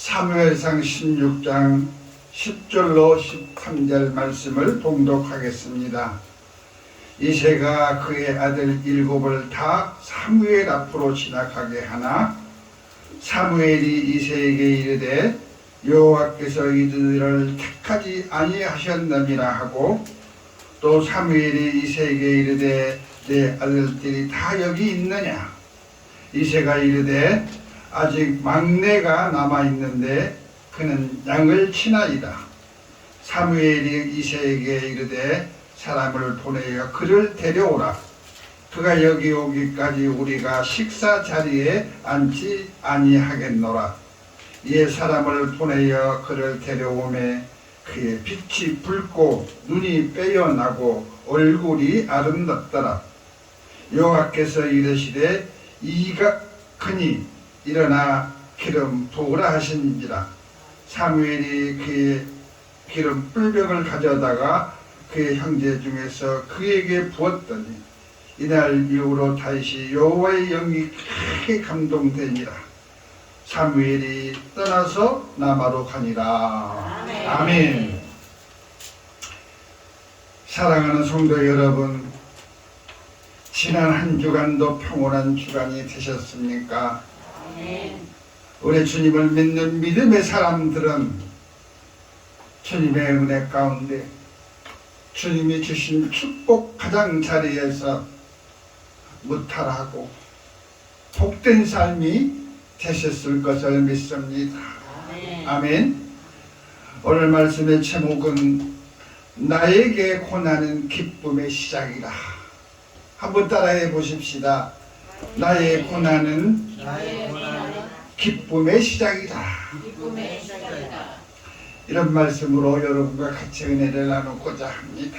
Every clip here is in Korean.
사무엘상 16장 10절로 13절 말씀을 봉독하겠습니다. 이새가 그의 아들 7을 다 사무엘 앞으로 지나가게 하나 사무엘이 이새에게 이르되 여호와께서 이들을 택하지 아니하셨느니라 하고, 또 사무엘이 이새에게 이르되 내 아들들이 다 여기 있느냐? 이새가 이르되 아직 막내가 남아있는데 그는 양을 치나이다. 사무엘이 이새에게 이르되 사람을 보내어 그를 데려오라. 그가 여기 오기까지 우리가 식사 자리에 앉지 아니하겠노라. 이에 사람을 보내어 그를 데려오매 그의 빛이 붉고 눈이 빼어나고 얼굴이 아름답더라. 여호와께서 이르시되 이가 크니 일어나 기름 부으라 하신지라. 사무엘이 그의 기름 뿔병을 가져다가 그의 형제 중에서 그에게 부었더니 이날 이후로 다시 여호와의 영이 크게 감동되니라. 사무엘이 떠나서 라마로 가니라. 아멘. 아멘. 사랑하는 성도 여러분, 지난 한 주간도 평온한 주간이 되셨습니까? 아멘. 우리 주님을 믿는 믿음의 사람들은 주님의 은혜 가운데 주님이 주신 축복 가장 자리에서 무탈하고 복된 삶이 되셨을 것을 믿습니다. 아멘. 아멘. 오늘 말씀의 제목은 나에게 고난은 기쁨의 시작이라. 한번 따라해 보십시다. 나의 고난은 기쁨의 시작이다. 이런 말씀으로 여러분과 같이 은혜를 나누고자 합니다.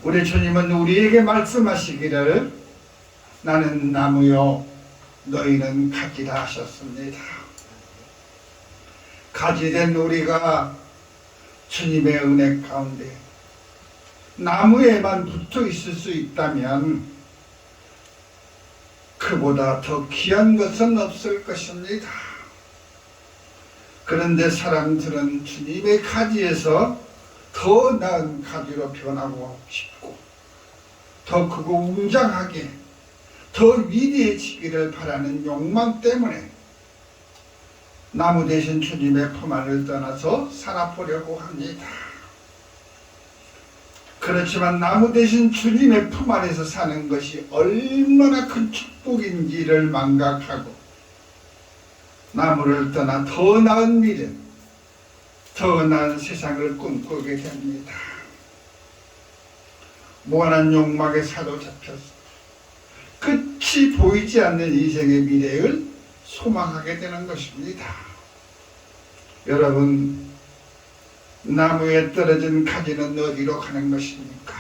우리 주님은 우리에게 말씀하시기를 나는 나무요 너희는 가지라 하셨습니다. 가지된 우리가 주님의 은혜 가운데 나무에만 붙어 있을 수 있다면 그보다 더 귀한 것은 없을 것입니다. 그런데 사람들은 주님의 가지에서 더 나은 가지로 변하고 싶고 더 크고 웅장하게 더 위대해지기를 바라는 욕망 때문에 나무 대신 주님의 품 안을 떠나서 살아보려고 합니다. 그렇지만 나무 대신 주님의 품 안에서 사는 것이 얼마나 큰 축복인지를 망각하고 나무를 떠나 더 나은 미래, 더 나은 세상을 꿈꾸게 됩니다. 무한한 욕망에 사로잡혀서 끝이 보이지 않는 인생의 미래를 소망하게 되는 것입니다. 여러분, 나무에 떨어진 가지는 어디로 가는 것입니까?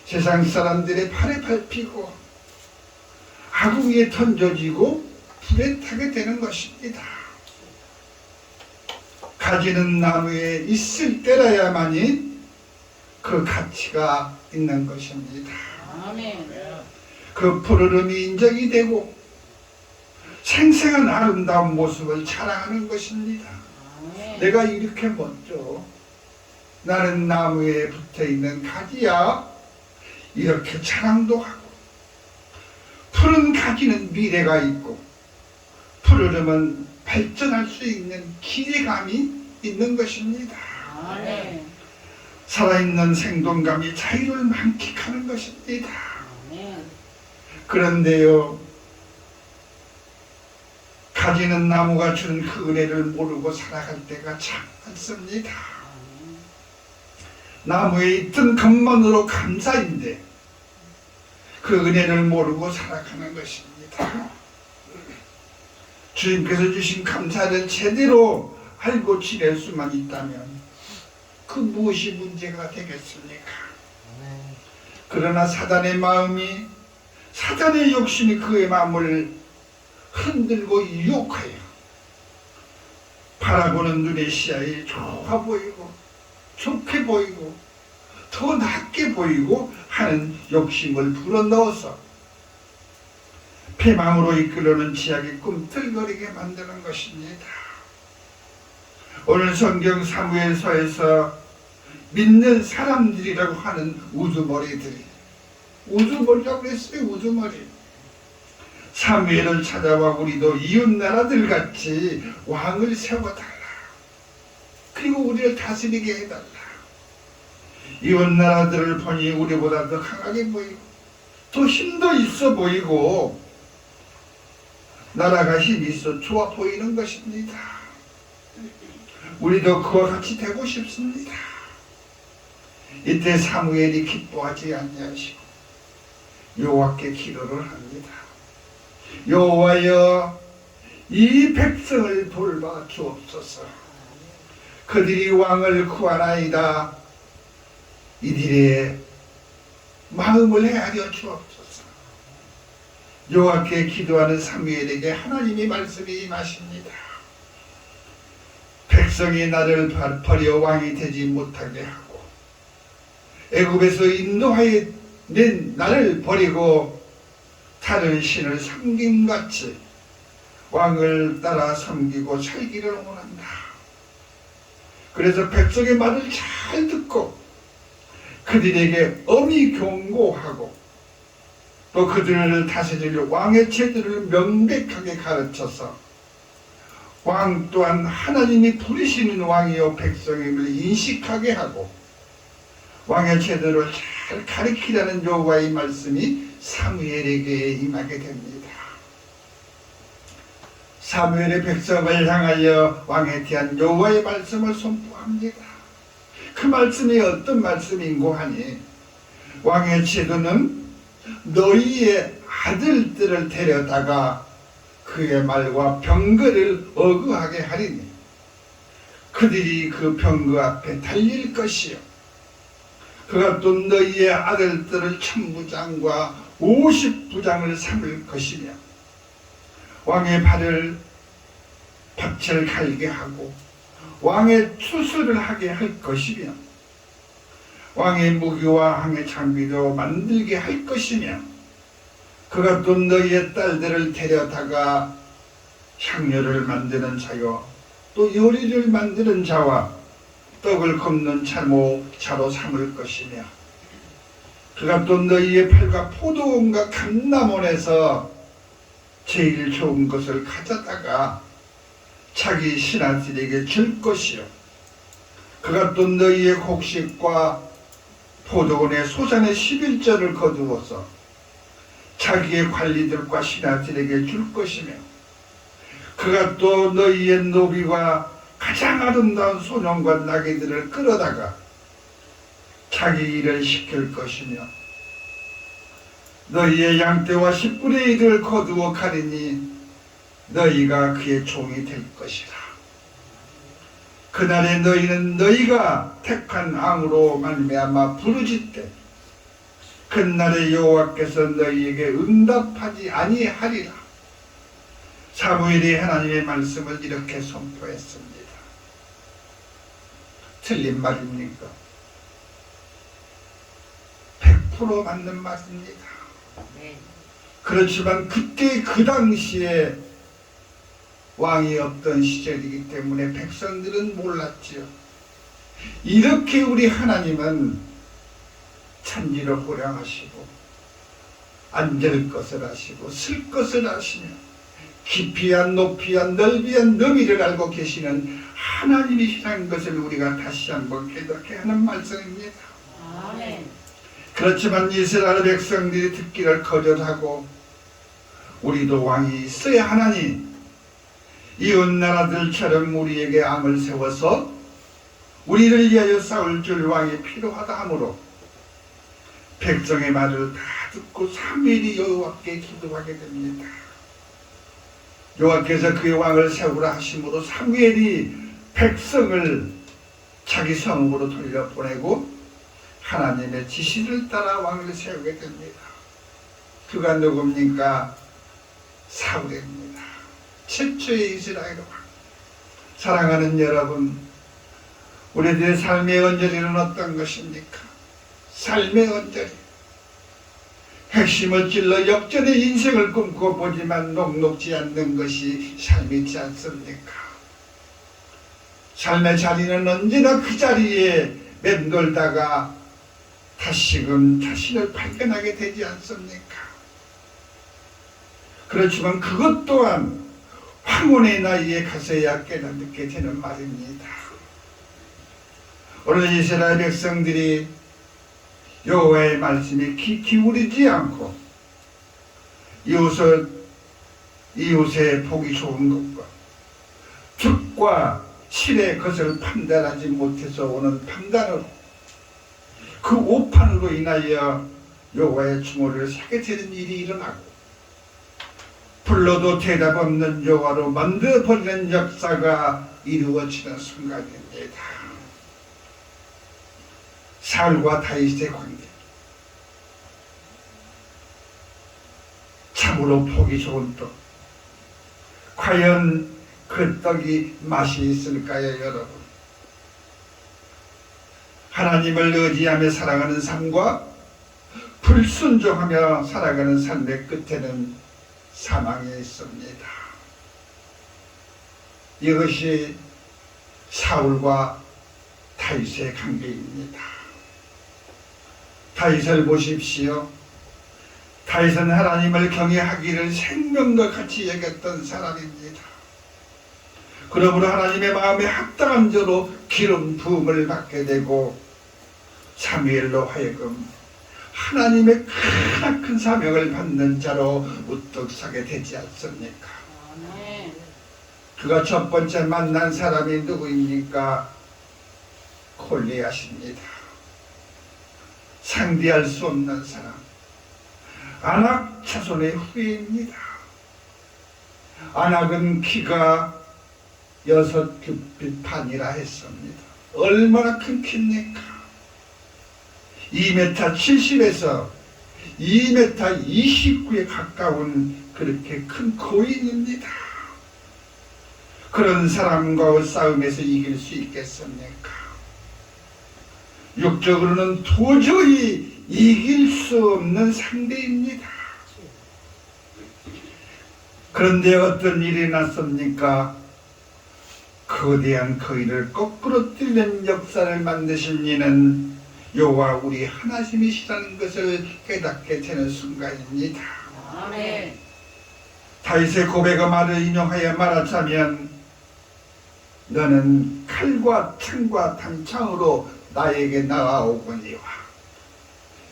세상 사람들의 팔에 밟히고 아궁이에 던져지고 불에 타게 되는 것입니다. 가지는 나무에 있을 때라야만이 그 가치가 있는 것입니다. 아멘. 그 푸르름이 인정이 되고 생생한 아름다운 모습을 자랑하는 것입니다. 아멘. 내가 이렇게 멋져, 나는 나무에 붙어있는 가지야, 이렇게 자랑도 하고, 푸른 가지는 미래가 있고 푸르름은 발전할 수 있는 기대감이 있는 것입니다. 아멘. 살아있는 생동감이 자유를 만끽하는 것입니다. 아멘. 그런데요, 가지는 나무가 주는 그 은혜를 모르고 살아갈 때가 참 많습니다. 나무에 있던 것만으로 감사인데 그 은혜를 모르고 살아가는 것입니다. 주님께서 주신 감사를 제대로 알고 지낼 수만 있다면 그 무엇이 문제가 되겠습니까? 그러나 사단의 마음이, 사단의 욕심이 그의 마음을 흔들고 유혹하여 바라보는 눈의 시야에 좋아 보이고 좋게 보이고 더 낫게 보이고 하는 욕심을 불어넣어서 패망으로 이끌어는 지약이 꿈틀거리게 만드는 것입니다. 오늘 성경 사무엘서에서 믿는 사람들이라고 하는 우두머리라고 그랬어요. 우두머리. 사무엘을 찾아와 우리도 이웃나라들 같이 왕을 세워달라. 그리고 우리를 다스리게 해달라. 이웃나라들을 보니 우리보다 더 강하게 보이고 더 힘도 있어 보이고 나라가 힘이 있어 좋아 보이는 것입니다. 우리도 그와 같이 되고 싶습니다. 이때 사무엘이 기뻐하지 아니하시고 여호와께 기도를 합니다. 여호와여, 이 백성을 돌봐 주옵소서. 그들이 왕을 구하나이다. 이들의 마음을 헤아려 주옵소서. 여호와께 기도하는 사무엘에게 하나님의 말씀이 임하십니다. 백성이 나를 버려 왕이 되지 못하게 하고 애굽에서 인도하여 낸 나를 버리고 다른 신을 섬김같이 왕을 따라 섬기고 살기를 원한다. 그래서 백성의 말을 잘 듣고 그들에게 엄히 경고하고 또 그들을 다스릴 왕의 제도를 명백하게 가르쳐서 왕 또한 하나님이 부르시는 왕이요 백성임을 인식하게 하고 왕의 제도를 잘 가르치라는 여호와의 말씀이 사무엘에게 임하게 됩니다. 사무엘의 백성을 향하여 왕에 대한 여호와의 말씀을 선포합니다. 그 말씀이 어떤 말씀인고 하니 왕의 제도는 너희의 아들들을 데려다가 그의 말과 병거를 어그하게 하리니 그들이 그 병거 앞에 달릴 것이요 그가 또 너희의 아들들을 1000부장과 50부장을 삼을 것이며 왕의 발을 밭을 갈게 하고 왕의 추수를 하게 할 것이며 왕의 무기와 왕의 장비도 만들게 할 것이며 그가 또 너희의 딸들을 데려다가 향료를 만드는 자요 또 요리를 만드는 자와 떡을 굽는 차로 삼을 것이며 그가 또 너희의 팔과 포도원과 감람원에서 제일 좋은 것을 가져다가 자기 신하들에게 줄 것이요 그가 또 너희의 곡식과 포도원의 소산의 11절을 거두어서 자기의 관리들과 신하들에게 줄 것이며 그가 또 너희의 노비와 가장 아름다운 소년과 나귀들을 끌어다가 자기 일을 시킬 것이며 너희의 양떼와 10분의 1을 거두어 가리니 너희가 그의 종이 될 것이라. 그날에 너희는 너희가 택한 왕으로 말미암아 부르짖되 그날에 여호와께서 너희에게 응답하지 아니하리라. 사무엘이 하나님의 말씀을 이렇게 선포했습니다. 틀린 말입니까? 100% 맞는 말입니다. 그렇지만 그때 그 당시에 왕이 없던 시절이기 때문에 백성들은 몰랐지요. 이렇게 우리 하나님은 천지를 호량하시고 앉을 것을 아시고 쓸 것을 아시며 깊이한 높이한 넓이한 너비를 알고 계시는 하나님이시라는 것을 우리가 다시 한번 깨닫게 하는 말씀입니다. 아멘. 그렇지만 이스라엘 백성들이 듣기를 거절하고 우리도 왕이 있어야 하나니 이웃나라들처럼 우리에게 왕을 세워서 우리를 위하여 싸울 줄 왕이 필요하다 하므로 백성의 말을 다 듣고 사무엘이 여호와께 기도하게 됩니다. 여호와께서 그의 왕을 세우라 하심으로 사무엘이 백성을 자기 성읍으로 돌려보내고 하나님의 지시를 따라 왕을 세우게 됩니다. 그가 누굽니까? 사울입니다. 최초의 이스라엘 왕. 사랑하는 여러분, 우리들의 삶의 언저리는 어떤 것입니까? 삶의 언저리. 핵심을 찔러 역전의 인생을 꿈꿔보지만 녹록지 않는 것이 삶이지 않습니까? 삶의 자리는 언제나 그 자리에 맴돌다가 다시금 자신을 발견하게 되지 않습니까? 그렇지만 그것 또한 황혼의 나이에 가서야 깨닫게 되는 말입니다. 오늘 이스라엘 백성들이 여호와의 말씀에 귀 기울이지 않고 이웃의 보기 좋은 것과 득과 실의 것을 판단하지 못해서 오는 판단으로 그 오판으로 인하여 여호와의 증오를 사게 되는 일이 일어나고 불러도 대답 없는 여호와로 만들어버리는 역사가 이루어지는 순간입니다. 사울과 다윗의 관계, 참으로 보기 좋은 떡. 과연 그 떡이 맛이 있을까요, 여러분? 하나님을 의지하며 살아가는 삶과 불순종하며 살아가는 삶의 끝에는 사망이 있습니다. 이것이 사울과 다윗의 관계입니다. 다윗을 보십시오. 다윗은 하나님을 경외하기를 생명과 같이 여겼던 사람입니다. 그러므로 하나님의 마음에 합당한 자로 기름 부음을 받게 되고 사무엘로 하여금 하나님의 크나큰 사명을 받는 자로 우뚝 서게 되지 않습니까? 그가 첫 번째 만난 사람이 누구입니까? 골리앗입니다. 상대할 수 없는 사람, 아낙 자손의 후예입니다. 아낙은 키가 6규빗 반이라 했습니다. 얼마나 큰 키입니까? 2m 70에서 2m 29에 가까운 그렇게 큰 거인입니다. 그런 사람과 싸움에서 이길 수 있겠습니까? 육적으로는 도저히 이길 수 없는 상대입니다. 그런데 어떤 일이 났습니까? 거대한 거인을 거꾸로 뛰는 역사를 만드신 이는 여호와 우리 하나님이시라는 것을 깨닫게 되는 순간입니다. 아멘. 다윗의 고백의 말을 인용하여 말하자면 너는 칼과 창과 단창으로 나에게 나아오거니와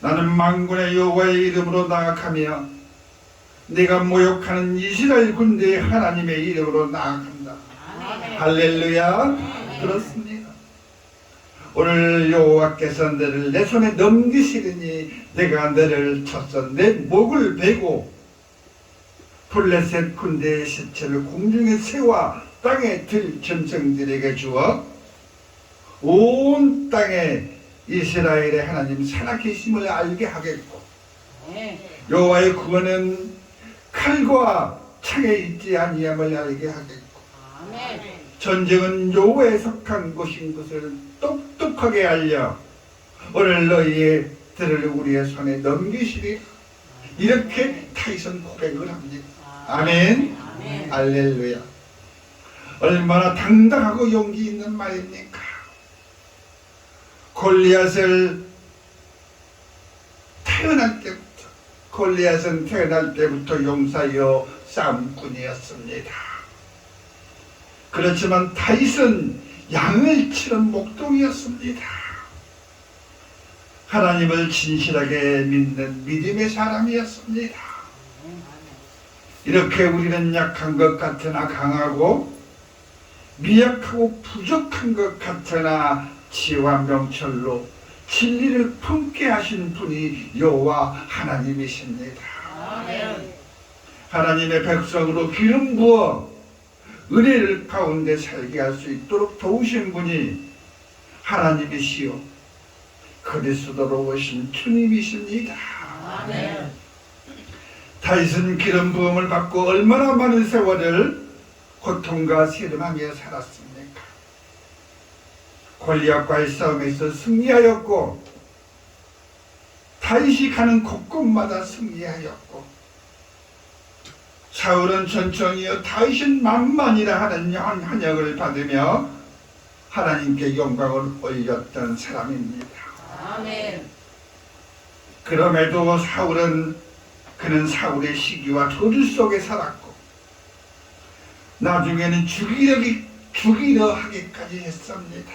나는 만군의 여호와의 이름으로 나아가며 네가 모욕하는 이스라엘 군대의 하나님의 이름으로 나아간다. 아멘. 할렐루야. 아멘. 그렇습니다. 오늘 여호와께서 너를 내 손에 넘기시리니 내가 너를 쳐서 내 목을 베고 블레셋 군대의 시체를 공중에 세워 땅에 들 짐승들에게 주어 온 땅에 이스라엘의 하나님 살아계심을 알게 하겠고 여호와의 구원은 칼과 창에 있지 아니함을 알게 하겠고 전쟁은 여호와에 속한 것인 것을 똑똑하게 알려 오늘 너희들을 우리의 손에 넘기시리. 이렇게 다윗은 고백을 합니다. 아멘. 아멘. 할렐루야. 얼마나 당당하고 용기 있는 말입니까? 골리앗은 태어날 때부터 용사여 싸움꾼이었습니다. 그렇지만 다윗은 양을 치는 목동이었습니다. 하나님을 진실하게 믿는 믿음의 사람이었습니다. 이렇게 우리는 약한 것 같으나 강하고 미약하고 부족한 것 같으나 지혜와 명철로 진리를 품게 하신 분이 여호와 하나님이십니다. 아멘. 하나님의 백성으로 기름 부어 은혜를 가운데 살게 할 수 있도록 도우신 분이 하나님이시요 그리스도로 오신 주님이십니다. 아멘. 다윗은 기름 부음을 받고 얼마나 많은 세월을 고통과 세림하며 살았습니까? 골리앗과의 싸움에서 승리하였고 다윗이 가는 곳곳마다 승리하였고, 사울은 천천히요 다윗은 만만이라 하는 환영을 받으며 하나님께 영광을 올렸던 사람입니다. 아멘. 그럼에도 그는 사울의 시기와 도주 속에 살았고, 나중에는 죽이려 하기까지 했습니다.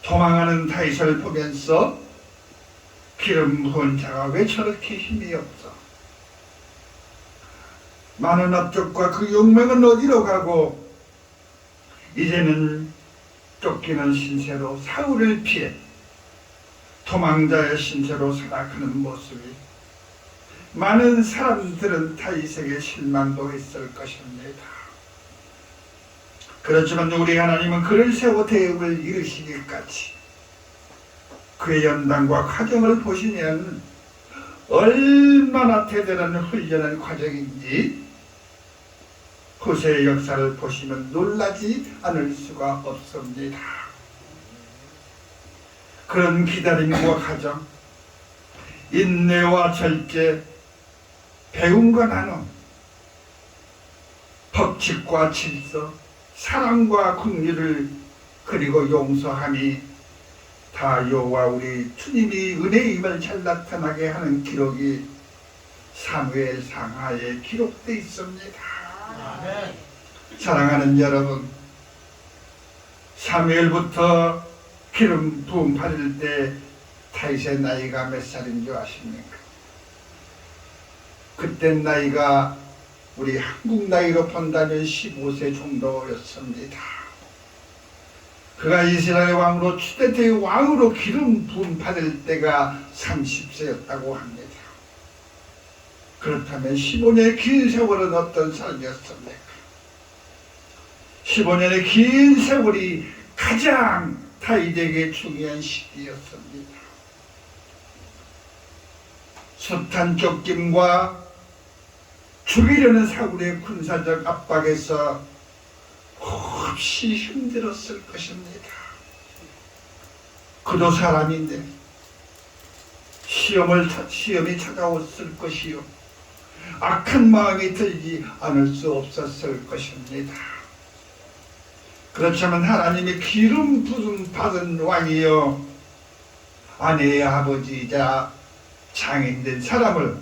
도망하는 다윗을 보면서 기름 부은 자가 왜 저렇게 힘이 없어? 많은 업적과 그 용맹은 어디로 가고, 이제는 쫓기는 신세로 사울을 피해 도망자의 신세로 살아가는 모습이 많은 사람들은 다윗에게 실망도 했을 것입니다. 그렇지만 우리 하나님은 그를 세워 대업을 이루시기까지 그의 연단과 과정을 보시면 얼마나 대단한 훈련의 과정인지 후세의 역사를 보시면 놀라지 않을 수가 없습니다. 그런 기다림과 과정, 인내와 절제, 배움과 나눔, 법칙과 질서, 사랑과 긍휼을 그리고 용서함이 다 여호와 우리 주님이 은혜임을 잘 나타나게 하는 기록이 사무엘상하에 기록되어 있습니다. 아멘. 사랑하는 여러분, 사무엘부터 기름 부음 받을 때 다윗의 나이가 몇 살인 줄 아십니까? 그때 나이가 우리 한국 나이로 본다면 15세 정도였습니다. 그가 이스라엘 왕으로 추대태의 왕으로 기름 부음 받을 때가 30세였다고 합니다. 그렇다면 15년의 긴 세월은 어떤 삶이었습니까? 15년의 긴 세월이 가장 다윗에게 중요한 시기였습니다. 숱한 쫓김과 죽이려는 사울의 군사적 압박에서 몹시 힘들었을 것입니다. 그도 사람인데 시험이 찾아왔을 것이요, 악한 마음이 들지 않을 수 없었을 것입니다. 그렇지만 하나님의 기름 부음 받은 왕이요, 아내의 아버지이자 장인된 사람을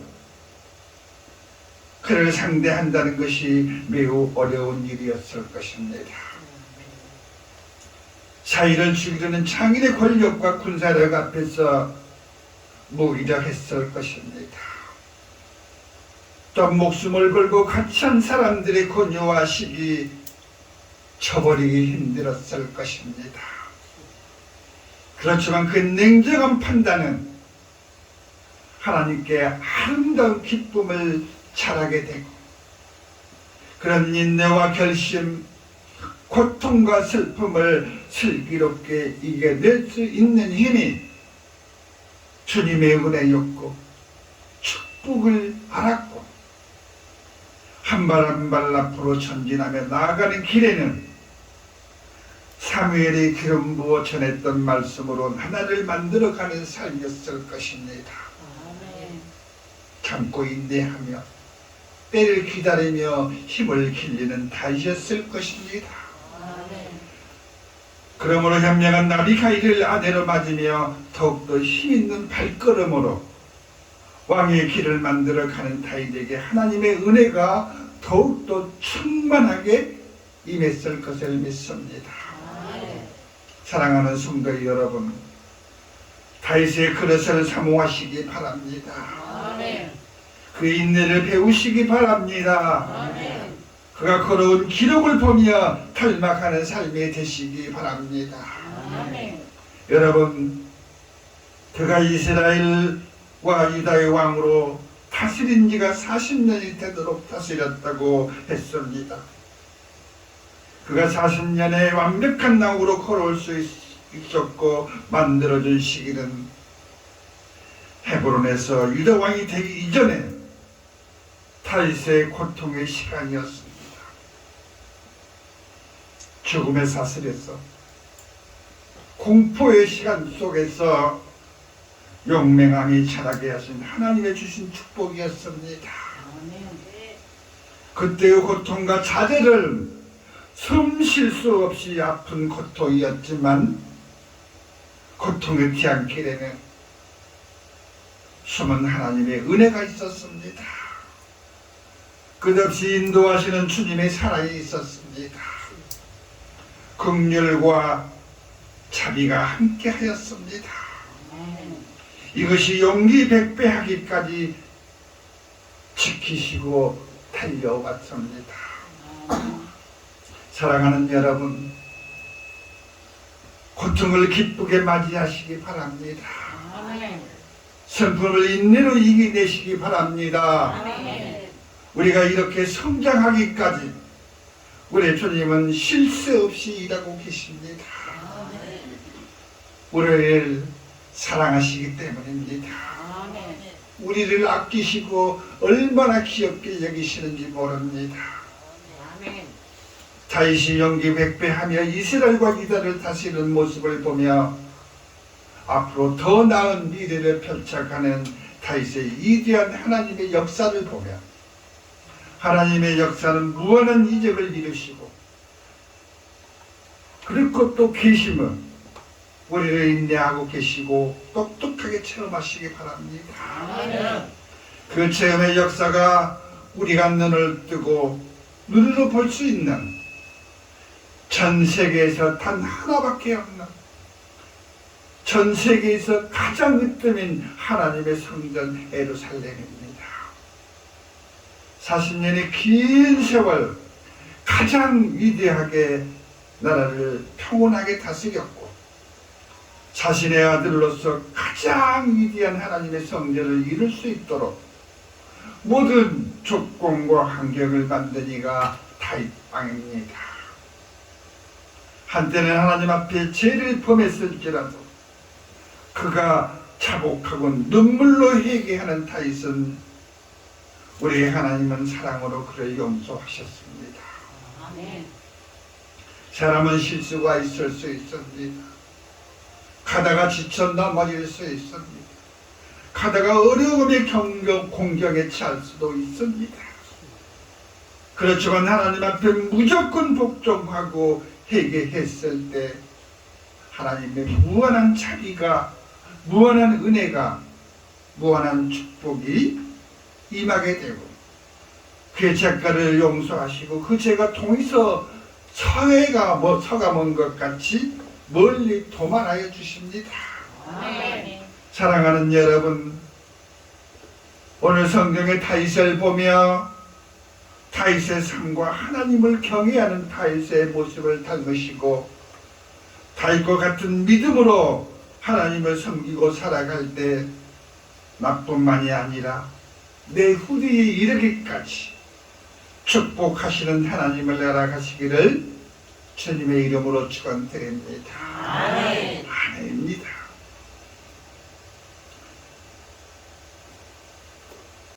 그를 상대한다는 것이 매우 어려운 일이었을 것입니다. 사위를 죽이려는 장인의 권력과 군사력 앞에서 무기력했을 것입니다. 또 목숨을 걸고 같이 한 사람들의 권유와 시기 쳐버리기 힘들었을 것입니다. 그렇지만 그 냉정한 판단은 하나님께 아름다운 기쁨을 잘하게 되고, 그런 인내와 결심, 고통과 슬픔을 슬기롭게 이겨낼 수 있는 힘이 주님의 은혜였고 축복을 알았고, 한 발 한 발 앞으로 전진하며 나아가는 길에는 사무엘이 기름 부어 전했던 말씀으로 하나를 만들어가는 삶이었을 것입니다. 참고 인내하며 때를 기다리며 힘을 길리는 다윗이었을 것입니다. 그러므로 현명한 아비가일을 아내로 맞으며 더욱더 힘있는 발걸음으로 왕의 길을 만들어 가는 다윗에게 하나님의 은혜가 더욱더 충만하게 임했을 것을 믿습니다. 사랑하는 성도 여러분, 다윗의 그릇을 사모하시기 바랍니다. 그 인내를 배우시기 바랍니다. 그가 걸어온 기록을 보며 닮아가는 삶이 되시기 바랍니다. 여러분, 그가 이스라엘과 유다의 왕으로 다스린 지가 40년이 되도록 다스렸다고 했습니다. 그가 40년의 완벽한 왕으로 걸어올 수 있었고 만들어준 시기는 헤브론에서 유다 왕이 되기 이전에 다윗의 고통의 시간이었습니다. 죽음의 사슬에서 공포의 시간 속에서 용맹함이 자라게 하신 하나님의 주신 축복이었습니다. 그때의 고통과 자제를 숨 쉴 수 없이 아픈 고통이었지만 고통의 뒤안길에는 숨은 하나님의 은혜가 있었습니다. 끝없이 인도하시는 주님의 사랑이 있었습니다. 긍휼과 자비가 함께하였습니다. 이것이 용기 백배하기까지 지키시고 달려왔습니다. 사랑하는 여러분, 고통을 기쁘게 맞이하시기 바랍니다. 슬픔을 인내로 이겨내시기 바랍니다. 우리가 이렇게 성장하기까지 우리 주님은 쉴 새 없이 일하고 계십니다. 우리를 사랑하시기 때문입니다. 우리를 아끼시고 얼마나 귀엽게 여기시는지 모릅니다. 다윗이 용기 백배하며 이스라엘과 유다를 다스리는 모습을 보며 앞으로 더 나은 미래를 펼쳐가는 다윗의 위대한 하나님의 역사를 보며 하나님의 역사는 무한한 이적을 이루시고 그리고 또 계심은 우리를 인내하고 계시고 똑똑하게 체험하시기 바랍니다. 그 체험의 역사가 우리가 눈을 뜨고 눈으로 볼 수 있는 전 세계에서 단 하나밖에 없는 전 세계에서 가장 으뜸인 하나님의 성전 예루살렘입니다. 40년의 긴 세월 가장 위대하게 나라를 평온하게 다스렸고 자신의 아들로서 가장 위대한 하나님의 성전을 이룰 수 있도록 모든 조건과 환경을 만든 이가 다윗 왕입니다. 한때는 하나님 앞에 죄를 범했을지라도 그가 자복하고 눈물로 회개하는 다윗은 우리 하나님은 사랑으로 그를 용서하셨습니다. 사람은 실수가 있을 수 있습니다. 가다가 지쳐 넘어질 수 있습니다. 가다가 어려움의 공경에 처할 수도 있습니다. 그렇지만 하나님 앞에 무조건 복종하고 회개했을 때 하나님의 무한한 자비가, 무한한 은혜가, 무한한 축복이 임하게 되고 그의 죄가를 용서하시고 그 죄가 동에서 서가 먼 것 같이 멀리 도말하여 주십니다. 사랑하는 여러분, 오늘 성경의 다윗을 보며 다윗의 삶과 하나님을 경외하는 다윗의 모습을 닮으시고 다윗과 같은 믿음으로 하나님을 섬기고 살아갈 때 나뿐만이 아니라 내 후대에 이르기까지 축복하시는 하나님을 알아가시기를 주님의 이름으로 축원드립니다. 아멘입니다.